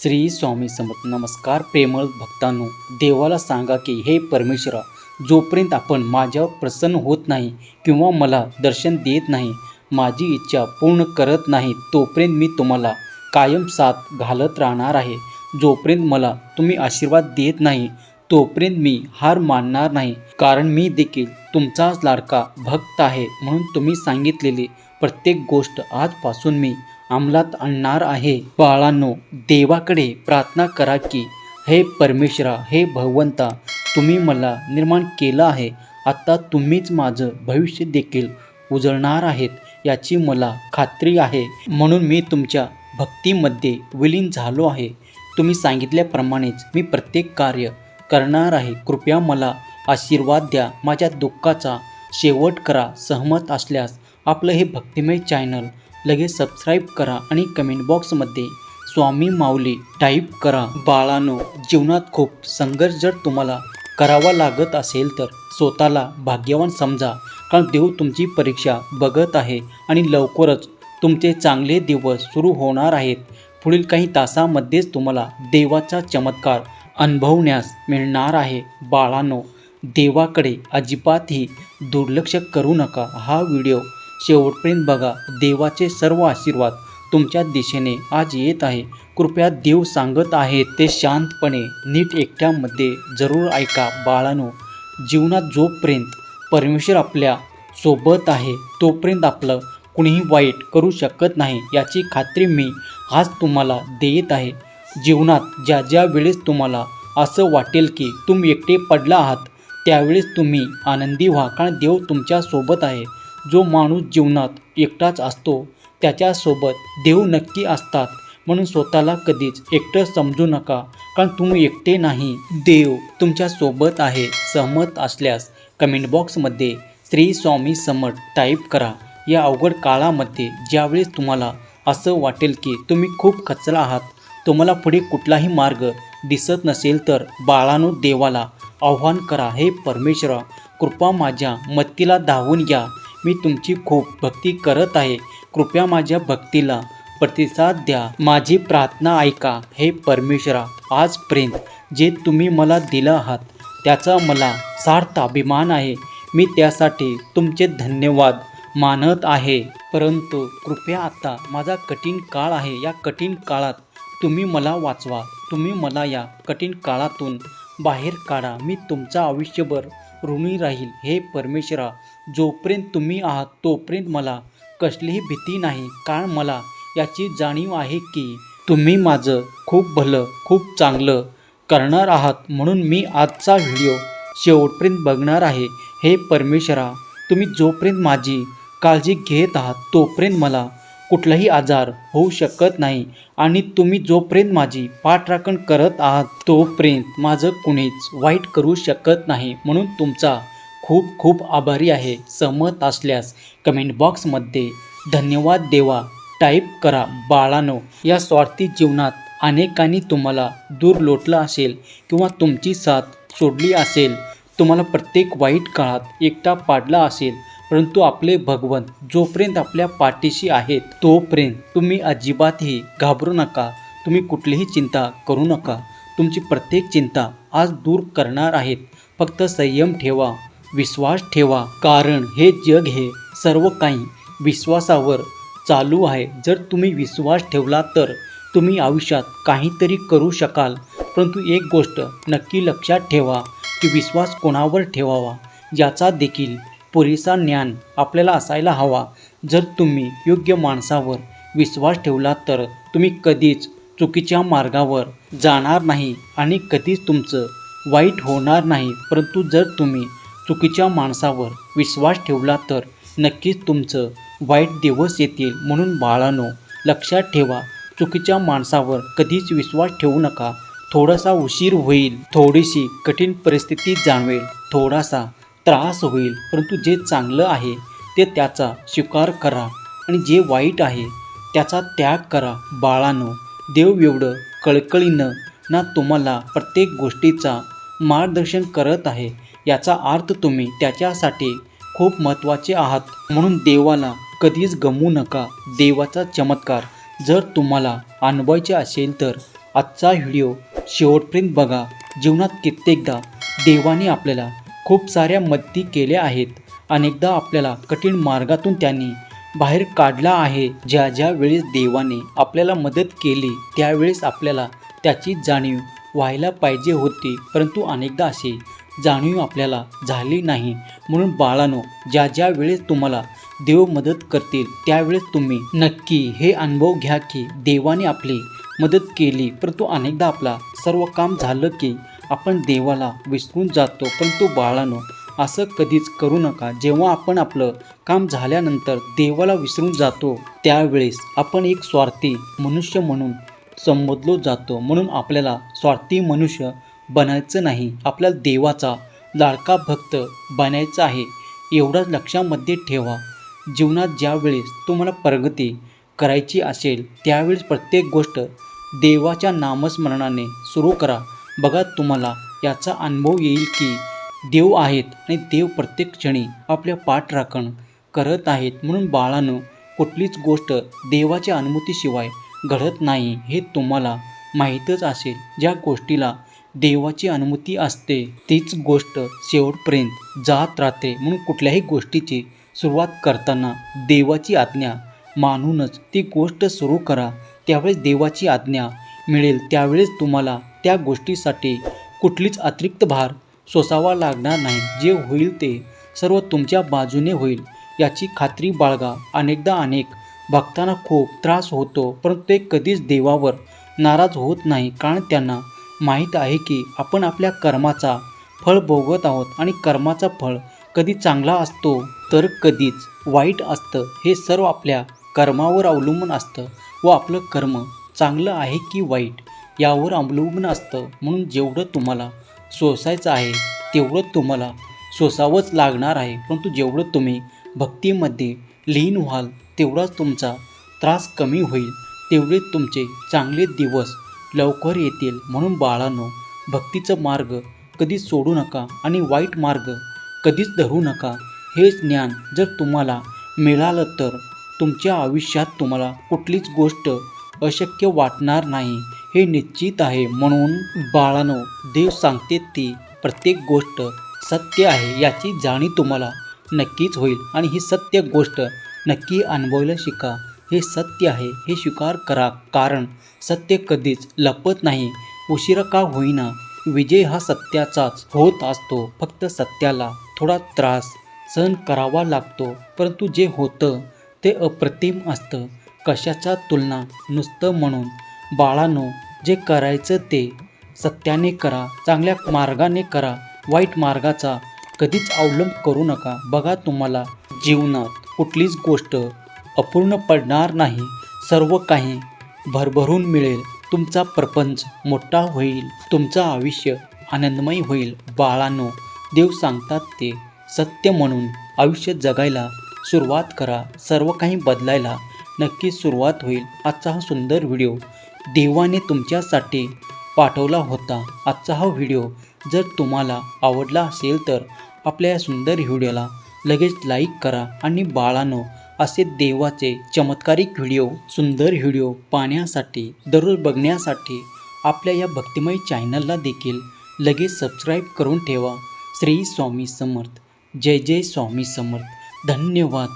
श्री स्वामी समर्थ. नमस्कार प्रेमळ भक्तांनो, देवाला सांगा की हे परमेश्वरा, जोपर्यंत आपण माझ्यावर प्रसन्न होत नाही किंवा मला दर्शन देत नाही, माझी इच्छा पूर्ण करत नाही, तोपर्यंत मी तुम्हाला कायम साथ घालत राहणार आहे. जोपर्यंत मला तुम्ही आशीर्वाद देत नाही तोपर्यंत मी हार मानणार नाही, कारण मी देखील तुमचाच लाडका भक्त आहे. म्हणून तुम्ही सांगितलेली प्रत्येक गोष्ट आजपासून मी अंमलात आणणार आहे. बाळांनो, देवाकडे प्रार्थना करा की हे परमेश्वरा, हे भगवंता, तुम्ही मला निर्माण केलं आहे, आता तुम्हीच माझं भविष्य देखील उजळणार आहेत याची मला खात्री आहे. म्हणून मी तुमच्या भक्तीमध्ये विलीन झालो आहे. तुम्ही सांगितल्याप्रमाणेच मी प्रत्येक कार्य करणार आहे. कृपया मला आशीर्वाद द्या. माझ्या दुःखाचा शेवट करा. सहमत असल्यास आपलं हे भक्तिमय चॅनल लगेच सबस्क्राईब करा आणि कमेंट बॉक्समध्ये स्वामी माऊली टाईप करा. बाळांनो, जीवनात खूप संघर्ष जर तुम्हाला करावा लागत असेल तर स्वतःला भाग्यवान समजा, कारण देव तुमची परीक्षा बघत आहे आणि लवकरच तुमचे चांगले दिवस सुरू होणार आहेत. पुढील काही तासामध्येच तुम्हाला देवाचा चमत्कार अनुभवण्यास मिळणार आहे. बाळांनो, देवाकडे अजिबातही दुर्लक्ष करू नका. हा व्हिडिओ शेवटपर्यंत बघा. देवाचे सर्व आशीर्वाद तुमच्या दिशेने आज येत आहे. कृपया देव सांगत आहेत ते शांतपणे नीट एकट्यामध्ये जरूर ऐका. बाळांनो, जीवनात जोपर्यंत परमेश्वर आपल्या सोबत आहे तोपर्यंत आपलं कुणीही वाईट करू शकत नाही याची खात्री मी आज तुम्हाला देत आहे. जीवनात ज्या ज्या वेळेस तुम्हाला असं वाटेल की तुम्ही एकटे पडला आहात, त्यावेळेस तुम्ही आनंदी व्हा, कारण देव तुमच्या सोबत आहे. जो माणूस जीवनात एकटाच असतो त्याच्यासोबत देव नक्की असतात. म्हणून स्वतःला कधीच एकटं समजू नका, कारण तुम्ही एकटे नाही, देव तुमच्या सोबत आहे. सहमत असल्यास कमेंट बॉक्समध्ये श्री स्वामी समर्थ टाईप करा. या अवघड काळामध्ये ज्यावेळेस तुम्हाला असं वाटेल की तुम्ही खूप खचला आहात, तुम्हाला पुढे कुठलाही मार्ग दिसत नसेल, तर बाळांनो, देवाला आव्हान करा, हे परमेश्वरा, कृपा माझ्या मदतीला धावून या. मी तुमची खूप भक्ती करत आहे. कृपया माझ्या भक्तीला प्रतिसाद द्या. माझी प्रार्थना ऐका. हे परमेश्वरा, आजपर्यंत जे तुम्ही मला दिलं आहात त्याचा मला सार्थ अभिमान आहे. मी त्यासाठी तुमचे धन्यवाद मानत आहे. परंतु कृपया आता माझा कठीण काळ आहे. या कठीण काळात तुम्ही मला वाचवा. तुम्ही मला या कठीण काळातून बाहेर काढा. मी तुमचा आयुष्यभर ऋणी राहील. हे परमेश्वरा, जोपर्यंत तुम्ही आहात तोपर्यंत मला कसलीही भीती नाही, कारण मला याची जाणीव आहे की तुम्ही माझं खूप भलं, खूप चांगलं करणार आहात. म्हणून मी आजचा व्हिडिओ शेवटपर्यंत बघणार आहे. हे परमेश्वरा, तुम्ही जोपर्यंत माझी काळजी घेत आहात तोपर्यंत मला कुठलाही आजार होऊ शकत नाही, आणि तुम्ही जोपर्यंत माझी पाठराखण करत आहात तोपर्यंत माझं कुणीच वाईट करू शकत नाही. म्हणून तुमचा खूप खूप आभारी आहे. सहमत असल्यास कमेंट बॉक्समध्ये धन्यवाद देवा टाईप करा. बाळांनो, या स्वार्थी जीवनात अनेकांनी तुम्हाला दूर लोटलं असेल किंवा तुमची साथ सोडली असेल, तुम्हाला प्रत्येक वाईट काळात एकटा पाडला असेल, परंतु आपले भगवंत जोपर्यंत आपल्या पाठीशी आहेत तोपर्यंत तुम्ही अजिबातही घाबरू नका. तुम्ही कुठलीही चिंता करू नका. तुमची प्रत्येक चिंता आज दूर करणार आहेत. फक्त संयम ठेवा, विश्वास ठेवा, कारण हे जग हे सर्व काही विश्वासावर चालू आहे. जर तुम्ही विश्वास ठेवला तर तुम्ही आयुष्यात काहीतरी करू शकाल. परंतु एक गोष्ट नक्की लक्षात ठेवा की विश्वास कोणावर ठेवावा याचा देखील पुरेसा ज्ञान आपल्याला असायला हवा. जर तुम्ही योग्य माणसावर विश्वास ठेवला तर तुम्ही कधीच चुकीच्या मार्गावर जाणार नाही आणि कधीच तुमचं वाईट होणार नाही. परंतु जर तुम्ही चुकीच्या माणसावर विश्वास ठेवला तर नक्कीच तुमचं वाईट दिवस येतील. म्हणून बाळांनो, लक्षात ठेवा, चुकीच्या माणसावर कधीच विश्वास ठेवू नका. थोडासा उशीर होईल, थोडीशी कठीण परिस्थिती जाणवेल, थोडासा त्रास होईल, परंतु जे चांगलं आहे ते त्याचा स्वीकार करा आणि जे वाईट आहे त्याचा त्याग करा. बाळांनो, देव एवढं कळकळीनं ना तुम्हाला प्रत्येक गोष्टीचा मार्गदर्शन करत आहे, याचा अर्थ तुम्ही त्याच्यासाठी खूप महत्त्वाचे आहात. म्हणून देवाला कधीच गमवू नका. देवाचा चमत्कार जर तुम्हाला अनुभवायचे असेल तर आजचा व्हिडिओ शेवटपर्यंत बघा. जीवनात कित्येकदा देवाने आपल्याला खूप साऱ्या मदती केल्या आहेत. अनेकदा आपल्याला कठीण मार्गातून त्यांनी बाहेर काढला आहे. ज्या ज्या वेळेस देवाने आपल्याला मदत केली त्यावेळेस आपल्याला त्याची जाणीव व्हायला पाहिजे होती, परंतु अनेकदा अशी जाणीव आपल्याला झाली नाही. म्हणून बाळांनो, ज्या ज्या वेळेस तुम्हाला देव मदत करतील त्यावेळेस तुम्ही नक्की हे अनुभव घ्या की देवाने आपली मदत केली, परंतु अनेकदा आपला सर्व काम झालं की आपण देवाला विसरून जातो. परंतु बाळांनो, असं कधीच करू नका. जेव्हा आपण आपलं काम झाल्यानंतर देवाला विसरून जातो त्यावेळेस आपण एक स्वार्थी मनुष्य म्हणून संबोधलो जातो. म्हणून आपल्याला स्वार्थी मनुष्य बनायचं नाही, आपल्याला देवाचा लाडका भक्त बनायचं आहे. एवढंच लक्षामध्ये ठेवा. जीवनात ज्या वेळेस तुम्हाला प्रगती करायची असेल त्यावेळेस प्रत्येक गोष्ट देवाच्या नामस्मरणाने सुरू करा. बघा, तुम्हाला याचा अनुभव येईल की देव आहेत आणि देव प्रत्येक क्षणी आपल्या पाठराखण करत आहेत. म्हणून बाळांनो, कुठलीच गोष्ट देवाच्या अनुमतीशिवाय घडत नाही हे तुम्हाला माहीतच असेल. ज्या गोष्टीला देवाची अनुमती असते तीच गोष्ट शेवटपर्यंत जात राहते. म्हणून कुठल्याही गोष्टीची सुरुवात करताना देवाची आज्ञा मानूनच ती गोष्ट सुरू करा. त्यावेळेस देवाची आज्ञा मिळेल, त्यावेळेस तुम्हाला त्या गोष्टीसाठी कुठलीच अतिरिक्त भार सोसावा लागणार नाही. जे होईल ते सर्व तुमच्या बाजूने होईल याची खात्री बाळगा. अनेकदा अनेक भक्तांना खूप त्रास होतो, परंतु ते कधीच देवावर नाराज होत नाही, कारण त्यांना माहीत आहे की आपण आपल्या कर्माचा फळ भोगत आहोत आणि कर्माचा फळ कधी चांगला असतो तर कधीच वाईट असतं. हे सर्व आपल्या कर्मावर अवलंबून असतं व आपलं कर्म चांगलं आहे की वाईट यावर अवलंबून असतं. म्हणून जेवढं तुम्हाला सोसायचं आहे तेवढं तुम्हाला सोसावंच लागणार आहे. परंतु जेवढं तुम्ही भक्तीमध्ये लीन व्हाल तेवढाच तुमचा त्रास कमी होईल, तेवढे तुमचे चांगले दिवस लवकर येतील. म्हणून बाळांनो, भक्तीचा मार्ग कधीच सोडू नका आणि वाईट मार्ग कधीच धरू नका. हेच ज्ञान जर तुम्हाला मिळालं तर तुमच्या आयुष्यात तुम्हाला कुठलीच गोष्ट अशक्य वाटणार नाही, हे निश्चित आहे. म्हणून बाळांनो, देव सांगते ती प्रत्येक गोष्ट सत्य आहे याची जाणीव तुम्हाला नक्कीच होईल आणि ही सत्य गोष्ट नक्की अनुभवायला शिका. हे सत्य आहे हे स्वीकार करा, कारण सत्य कधीच लपत नाही. उशिरा का होईना विजय हा सत्याचाच होत असतो. फक्त सत्याला थोडा त्रास सहन करावा लागतो, परंतु जे होतं ते अप्रतिम असतं. कशाचा तुलना नुसतं म्हणून. बाळांनो, जे करायचं ते सत्याने करा, चांगल्या मार्गाने करा, वाईट मार्गाचा कधीच अवलंब करू नका. बघा, तुम्हाला जीवनात कुठलीच गोष्ट अपूर्ण पडणार नाही. सर्व काही भरभरून मिळेल. तुमचा प्रपंच मोठा होईल, तुमचं आयुष्य आनंदमय होईल. बाळांनो, देव सांगतात ते सत्य म्हणून आयुष्य जगायला सुरुवात करा. सर्व काही बदलायला नक्की सुरुवात होईल. आजचा हा सुंदर व्हिडिओ देवाने तुमच्यासाठी पाठवला होता. आजचा हा व्हिडिओ जर तुम्हाला आवडला असेल तर आपल्या या सुंदर व्हिडिओला लगेच लाईक करा. आणि बाळांनो, असे देवाचे चमत्कारिक व्हिडिओ, सुंदर व्हिडिओ पाहण्यासाठी, दररोज बघण्यासाठी आपल्या या भक्तिमय चॅनलला देखील लगेच सबस्क्राईब करून ठेवा. श्री स्वामी समर्थ. जय जय स्वामी समर्थ. धन्यवाद.